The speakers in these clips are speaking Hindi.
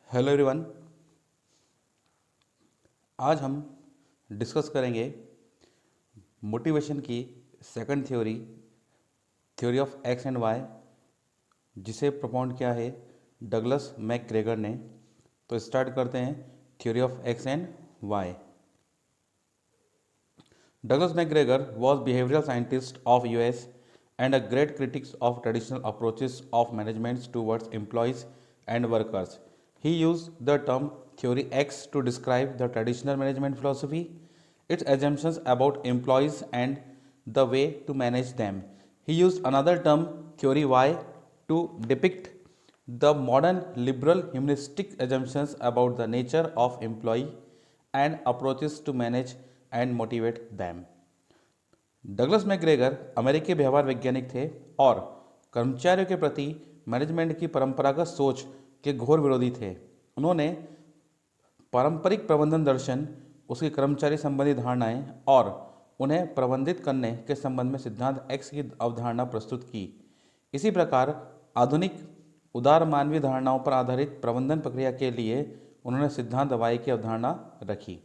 Hello everyone. आज हम डिस्कस करेंगे मोटिवेशन की second theory, theory of X and Y, जिसे प्रपोंड किया है डगलस मैकग्रेगर ने। तो स्टार्ट करते हैं theory of X and Y. Douglas McGregor was behavioral scientist of US and a great critic of traditional approaches of management towards employees and workers. He used the term theory X to describe the traditional management philosophy, its assumptions about employees and the way to manage them. He used another term theory Y to depict the modern liberal humanistic assumptions about the nature of employee and approaches to manage and motivate them. Douglas McGregor अमेरिकी व्यवहार वैज्ञानिक थे और कर्मचारियों के प्रति मैनेजमेंट की परंपरागत सोच के घोर विरोधी थे। उन्होंने पारंपरिक प्रबंधन दर्शन, उसकी कर्मचारी संबंधी धारणाएं और उन्हें प्रबंधित करने के संबंध में सिद्धांत एक्स की अवधारणा प्रस्तुत की। इसी प्रकार आधुनिक उदार मानवीय धारणाओं पर आधारित प्रबंधन प्रक्रिया के लिए उन्होंने सिद्धांत वाई की अवधारणा रखी।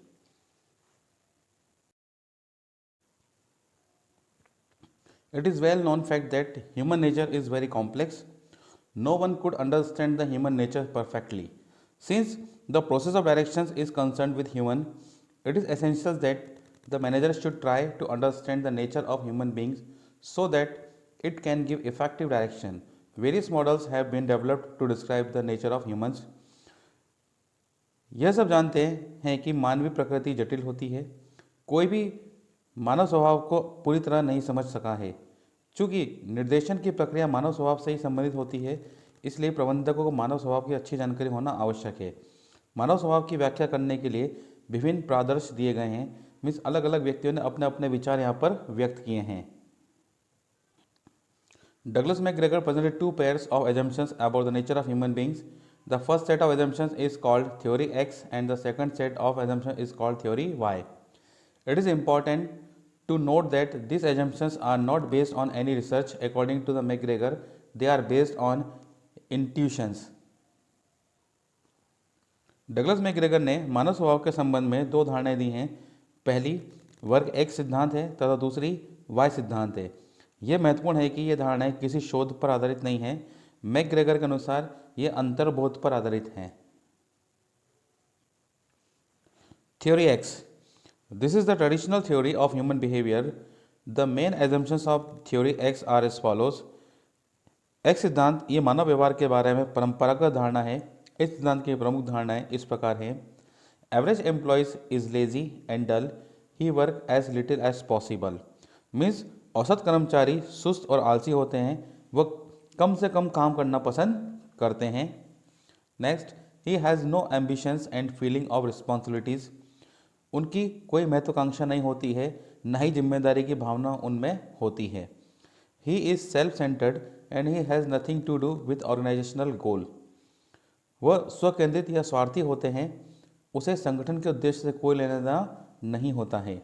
It is well known fact that human nature is very complex. No one could understand the human nature perfectly. Since the process of directions is concerned with human, it is essential that the manager should try to understand the nature of human beings so that it can give effective direction. Various models have been developed to describe the nature of humans. यह सब जानते हैं कि मानवीय प्रकृति जटिल होती है। कोई भी मानव स्वभाव को पूरी तरह नहीं समझ सका है। चूँकि निर्देशन की प्रक्रिया मानव स्वभाव से ही संबंधित होती है, इसलिए प्रबंधकों को मानव स्वभाव की अच्छी जानकारी होना आवश्यक है। मानव स्वभाव की व्याख्या करने के लिए विभिन्न प्रादर्श दिए गए हैं। मीन्स अलग अलग व्यक्तियों ने अपने अपने विचार यहाँ पर व्यक्त किए हैं। Douglas McGregor presented two pairs of assumptions about the nature of human beings. The first set of assumptions is called theory X and the second set of assumptions is called theory Y. It is important to note that these assumptions are not based on any research according to the McGregor, they are based on intuitions. Douglas McGregor ने मानव स्वभाव के संबंध में दो धारणाएं दी हैं। पहली वर्ग एक्स सिद्धांत है तथा दूसरी वाई सिद्धांत है। यह महत्वपूर्ण है कि ये धारणाएं किसी शोध पर आधारित नहीं हैं। मैकग्रेगर के अनुसार ये अंतर्बोध पर आधारित हैं। Theory x, this is the traditional theory of human behavior. The main assumptions of theory X are as follows. X सिद्धांत ये मानव व्यवहार के बारे में परंपरागत धारणा है। इस सिद्धांत की प्रमुख धारणाएं इस प्रकार हैं। Average employees is lazy and dull, he work as little as possible. Means औसत कर्मचारी सुस्त और आलसी होते हैं, वह कम से कम काम करना पसंद करते हैं। Next, he has no ambitions and feeling of responsibilities, उनकी कोई महत्वाकांक्षा नहीं होती है, न ही जिम्मेदारी की भावना उनमें होती है। He is self centred and he has nothing to do with organisational goal, वह स्वकेंद्रित या स्वार्थी होते हैं, उसे संगठन के उद्देश्य से कोई लेना देना नहीं होता है।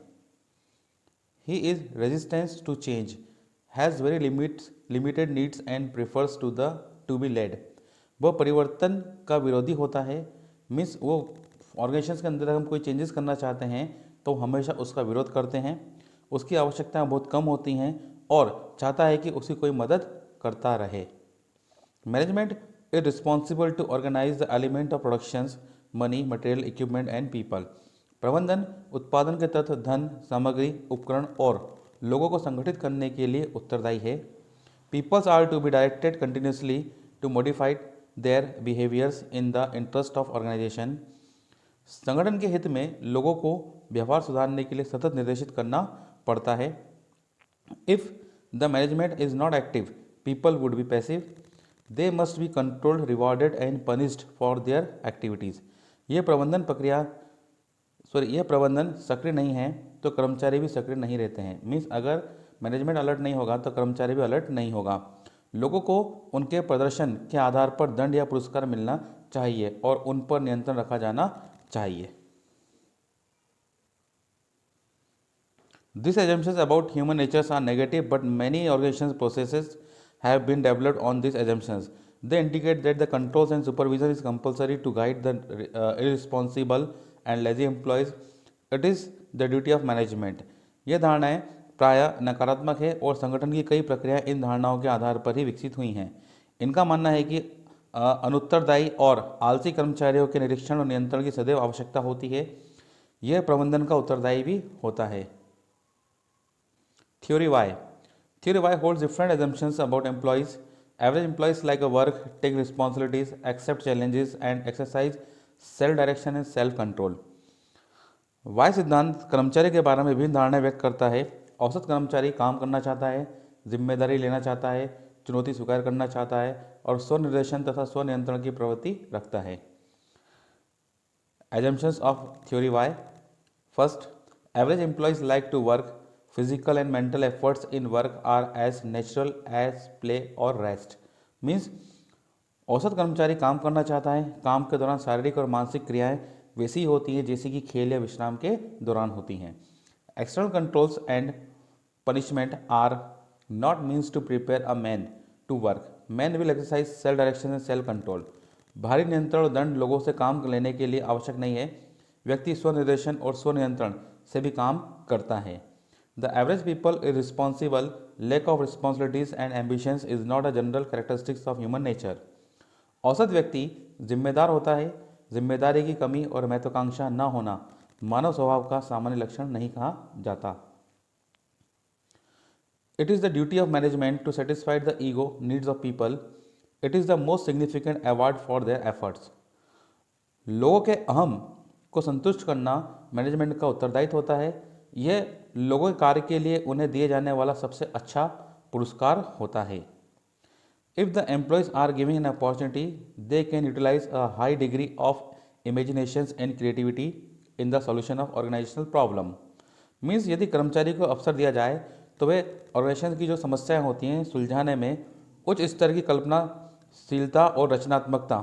He is resistance to change, has very limited needs and prefers to be led, वह परिवर्तन का विरोधी होता है। मीन्स वो ऑर्गेनाइजेशन के अंदर हम कोई चेंजेस करना चाहते हैं तो हमेशा उसका विरोध करते हैं, उसकी आवश्यकताएं बहुत कम होती हैं और चाहता है कि उसकी कोई मदद करता रहे। Management is responsible to organise the element of productions, money, material, equipment and people. प्रबंधन उत्पादन के तत्व, धन, सामग्री, उपकरण और लोगों को संगठित करने के लिए उत्तरदायी है। Peoples are to be directed continuously to modify their behaviours in the interest of organisation. संगठन के हित में लोगों को व्यवहार सुधारने के लिए सतत निर्देशित करना पड़ता है। If the management is not active, people would be passive, they must be controlled, rewarded and punished for their activities. यह प्रबंधन सक्रिय नहीं है तो कर्मचारी भी सक्रिय नहीं रहते हैं। मीन्स अगर मैनेजमेंट अलर्ट नहीं होगा तो कर्मचारी भी अलर्ट नहीं होगा। लोगों को उनके प्रदर्शन के आधार पर दंड या पुरस्कार मिलना चाहिए और उन पर नियंत्रण रखा जाना चाहिए। These assumptions about human natures are negative, but many organizations processes have been developed on these assumptions. They indicate that the controls and supervision is compulsory to guide the irresponsible and lazy employees. It is the duty of management. ये धारणाएं प्रायः नकारात्मक है और संगठन की कई प्रक्रियाएं इन धारणाओं के आधार पर ही विकसित हुई हैं। इनका मानना है कि अनुत्तरदायी और आलसी कर्मचारियों के निरीक्षण और नियंत्रण की सदैव आवश्यकता होती है। यह प्रबंधन का उत्तरदायी भी होता है। Theory Y. Theory Y holds different assumptions about employees. Average employees like a work, take responsibilities, accept challenges, and exercise self-direction and self-control. Y सिद्धांत कर्मचारी के बारे में विभिन्न धारणाएं व्यक्त करता है। औसत कर्मचारी काम करना चाहता है, जिम्मेदारी लेना चाहता है, चुनौती स्वीकार करना चाहता है और स्वनिर्देशन तथा स्वनियंत्रण की प्रवृत्ति रखता है। Assumptions of Theory Y. First, average employees like to work. Physical and mental efforts in work are as natural as play or rest. Means औसत कर्मचारी काम करना चाहता है। काम के दौरान शारीरिक और मानसिक क्रियाएं वैसी होती हैं जैसी कि खेल या विश्राम के दौरान होती हैं। External controls and punishment are not means to prepare a man to work. Man will exercise self direction and self control. बाहरी नियंत्रण और दंड लोगों से काम लेने के लिए आवश्यक नहीं है। व्यक्ति स्वनिर्देशन और स्वनियंत्रण से भी काम करता है। The average people is responsible. Lack of responsibilities and ambitions is not a general characteristics of human nature. औसत व्यक्ति जिम्मेदार होता है। जिम्मेदारी की कमी और महत्वाकांक्षा न होना मानव स्वभाव का सामान्य लक्षण नहीं कहा जाता। It is the duty of management to satisfy the ego needs of people. It is the most significant award for their efforts. लोगों के अहम को संतुष्ट करना मैनेजमेंट का उत्तरदायित्व होता है। यह लोगों के कार्य के लिए उन्हें दिए जाने वाला सबसे अच्छा पुरस्कार होता है। If the employees are giving an opportunity they can utilise a high degree of imagination and creativity in the solution of organisational problem. Means यदि कर्मचारी को अवसर दिया जाए तो वे ऑर्गेनाइजेशन की जो समस्याएं होती हैं सुलझाने में उच्च स्तर की कल्पनाशीलता और रचनात्मकता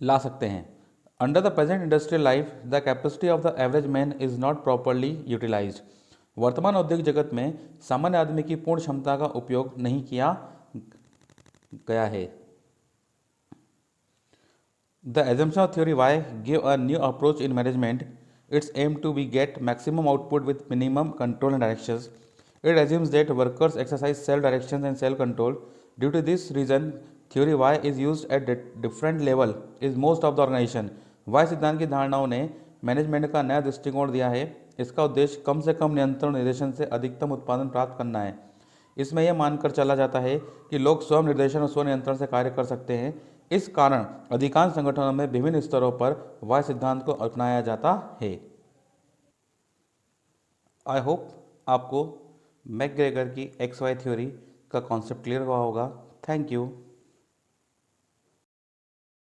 ला सकते हैं। Under the present industrial life, the capacity of the average man is not properly utilized. वर्तमान औद्योगिक जगत में सामान्य आदमी की पूर्ण क्षमता का उपयोग नहीं किया गया है। The assumption of theory Y give a new approach in management. Its aim to be get maximum output with minimum control and directions. It assumes that workers exercise self-direction and self-control. Due to this reason, theory Y is used at different level is most of the organization. वाय सिद्धांत की धारणाओं ने मैनेजमेंट का नया दृष्टिकोण दिया है। इसका उद्देश्य कम से कम नियंत्रण निर्देशन से अधिकतम उत्पादन प्राप्त करना है। इसमें यह मानकर चला जाता है कि लोग स्वयं निर्देशन और स्वनियंत्रण से कार्य कर सकते हैं। इस कारण अधिकांश संगठनों में विभिन्न स्तरों पर वाय सिद्धांत को अपनाया जाता है। आई होप आपको मैकग्रेगर की XY थ्योरी का कॉन्सेप्ट क्लियर हुआ होगा। Thank you.